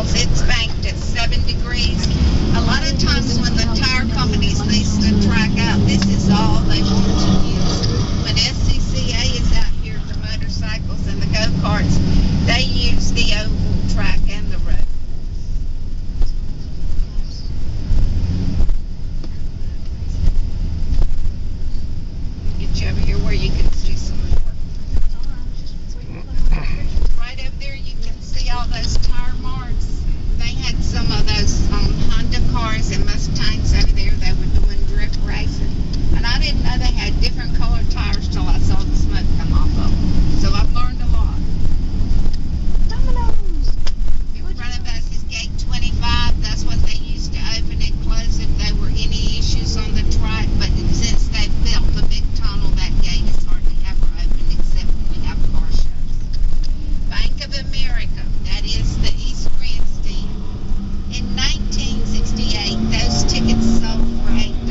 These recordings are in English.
because it's banked at 7 degrees. A lot of times when the tire companies lease the track out, this is all they want to use. When SCCA is out here for motorcycles and the go-karts, they use the oval track and the road. Get you over here where you can see some more. Right over there you can see all those tire marks. They had some of those Honda cars and Mustangs over there. They were doing drift racing. And I didn't know they had different colored tires till I saw the smoke come off of them. So I've learned a lot. Dominoes! In front of us is gate 25. That's what they used to open and close if there were any issues on the track. But since they built the big tunnel, that gate is hardly ever open except when we have car shows. Bank of America, that is the East Grandstand. In 1968, those tickets sold for $8.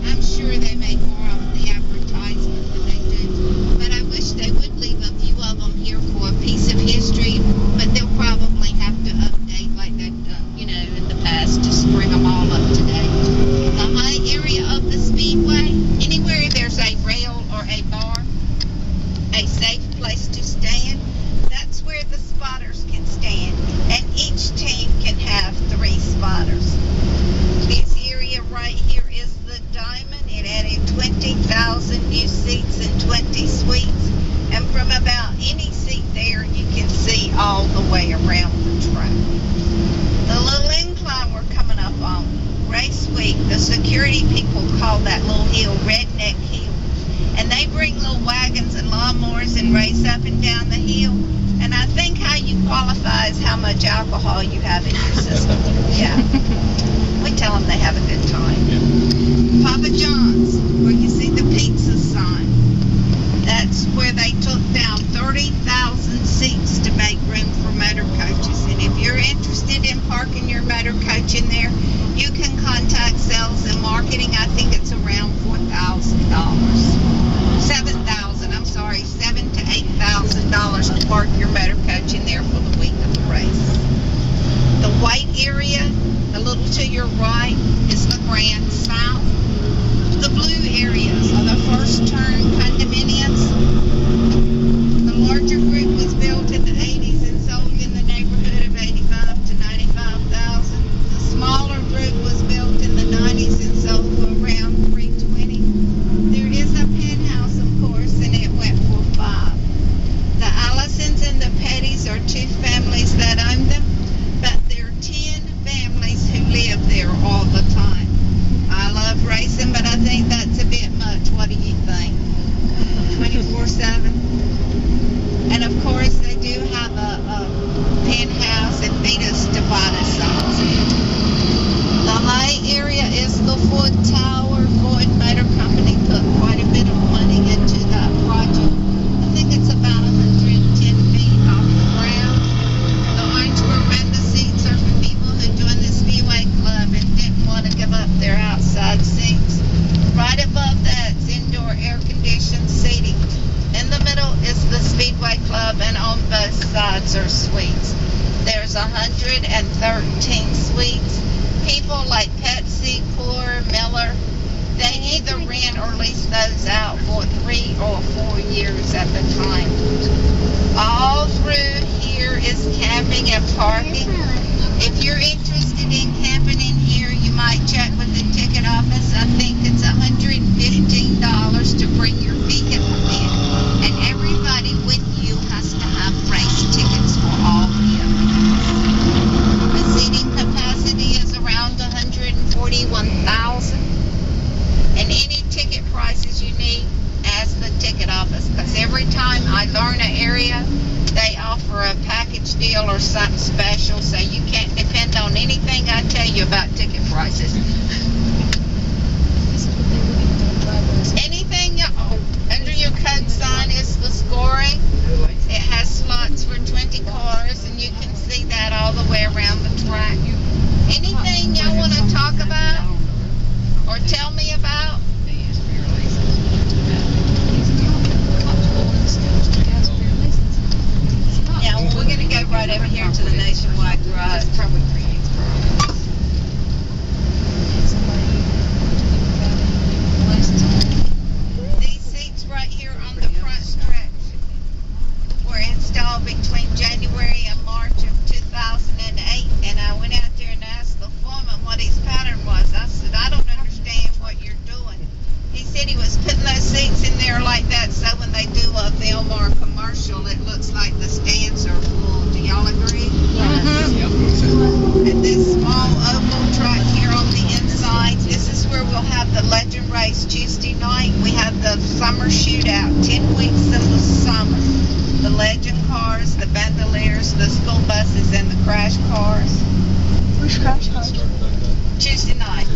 I'm sure they make more on the advertisement than they do. But I wish they would leave a few of them here for a piece of history. But they'll probably have to update like they've done, in the past, just bring them all up to date. The high area of the Speedway, anywhere there's a rail or a bar, a safe place to stand, that's where the spotters can stand. And each team can have 3 spotters. This area right here is the Diamond. It added 20,000 new seats and 20 suites. And from about any seat there, you can see all the way around the track. The little incline we're coming up on, race week, the security people call that little hill Redneck Hill. And they bring little wagons and lawnmowers and race up and down the hill. And I think how you qualify is how much alcohol you have in your system. Yeah. We tell them they have a good time. Papa John's, where you see the pizza sign. That's where they took down 30,000 seats to make room for motor coaches. And if you're interested in parking your motor coach in there, you can contact sales and marketing. I think it's around $4,000. $7,000 to $8,000 to park your motor coach in there for the week of the race. The white area, a little to your right, is the Grand South. The blue areas are the first turn condominiums. The larger group was built in the 80s and sold in the neighborhood of 85 to 95,000. The smaller group was built in the 90s and sold for around 320. There is a penthouse, of course, and it went for 5. The Allisons and the Pettys are 2 families that own them, but there are 10 families who live there all the time. I love racing, but I think that's a bit much. What do you think? 24/7? And of course, they do have a penthouse and Venus Nevada sauce. The high area is the Ford Tower. Ford Motor Company put quite a bit of money into that project. I think it's about 110 feet off the ground. The orange veranda seats are for people who joined the Speedway Club and didn't want to give up their outside seats. Right above that's indoor air-conditioned seating. In the middle is the Speedway Club, and on both sides are suites. There's 113 suites. People like Pepsi, Core, Miller, they either rent or lease those out for 3 or 4 years at a time. All through here is camping and parking. If you're interested in camping in here, you might check with the ticket office. I think it's $115 to bring your vehicle in. And everybody with you has to have race tickets for all vehicles. The seating capacity is around 141,000. And any ticket prices you need, ask the ticket office. Because every time I learn an area, they offer a package deal or something special, so you can't depend on anything I tell you about ticket prices. Anything under your code sign is the scoring. It has slots for 20 cars, and you can see that all the way around the track. Anything y'all want to talk about or tell me about? Yeah, well, we're going to go right over here to the Nationwide Garage. Just probably creates problems. These seats right here on the front stretch were installed between January and March of 2008, and I went out there and asked the foreman what his pattern was. I said, I don't understand what you're doing. He said he was putting those seats in there like that so when they do a film or a commercial, it looks like the stands are full. Do y'all agree? And this small oval track here on the inside, this is where we'll have the Legend Race Tuesday night. We have the summer shootout, 10 weeks in the summer. The Legend cars, the Bandoliers, the school buses, and the crash cars. Which crash cars? Tuesday night.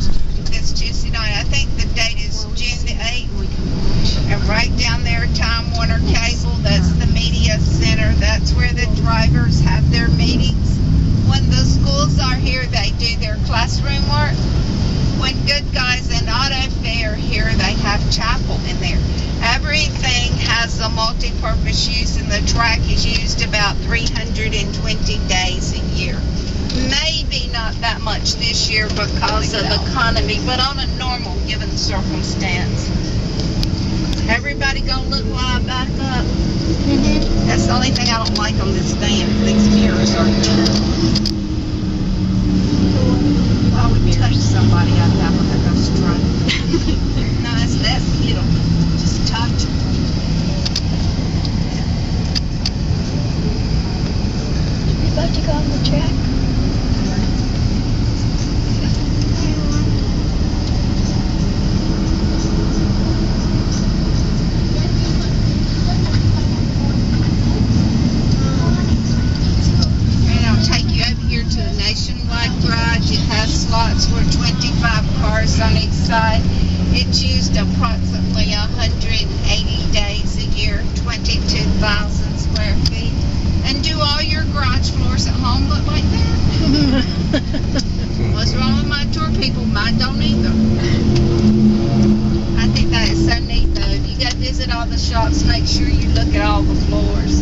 It's Tuesday night. I think the date is June the 8th. And right down there, Time Warner Cable, that's the media center. That's where the drivers have their meetings. When the schools are here, they do their classroom work. When Good Guys and Auto Fair are here, they have chapel in there. Everything has a multi-purpose use, and the track is used about 320 days a year. Maybe not that much this year because of economy, but on a normal given circumstance. Everybody gonna look while I back up? That's the only thing I don't like on this van. These mirrors are I would touch somebody out that when they're going straight. No, that's beautiful. Just touch them. You about to go on the track? And I'll take you over here to the Nationwide Garage. It has slots for 25 cars on each side. It's used approximately 180 days a year, 22,000 square feet. And do all your garage floors at home look like that? What's wrong with my tour people? Mine don't either. I think that is so neat though. If you go visit all the shops, make sure you look at all the floors.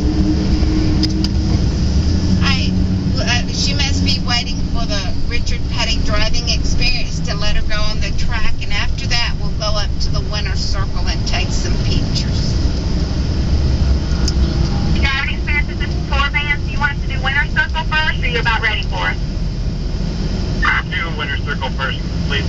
She must be waiting for the Richard Petty driving experience to let her go on the track, and after that we'll go up to the winner's circle and take some pictures. You got any experience with this tour van? Do you want us to do winner's circle first, or are you about ready for it? Do winner's circle first, please.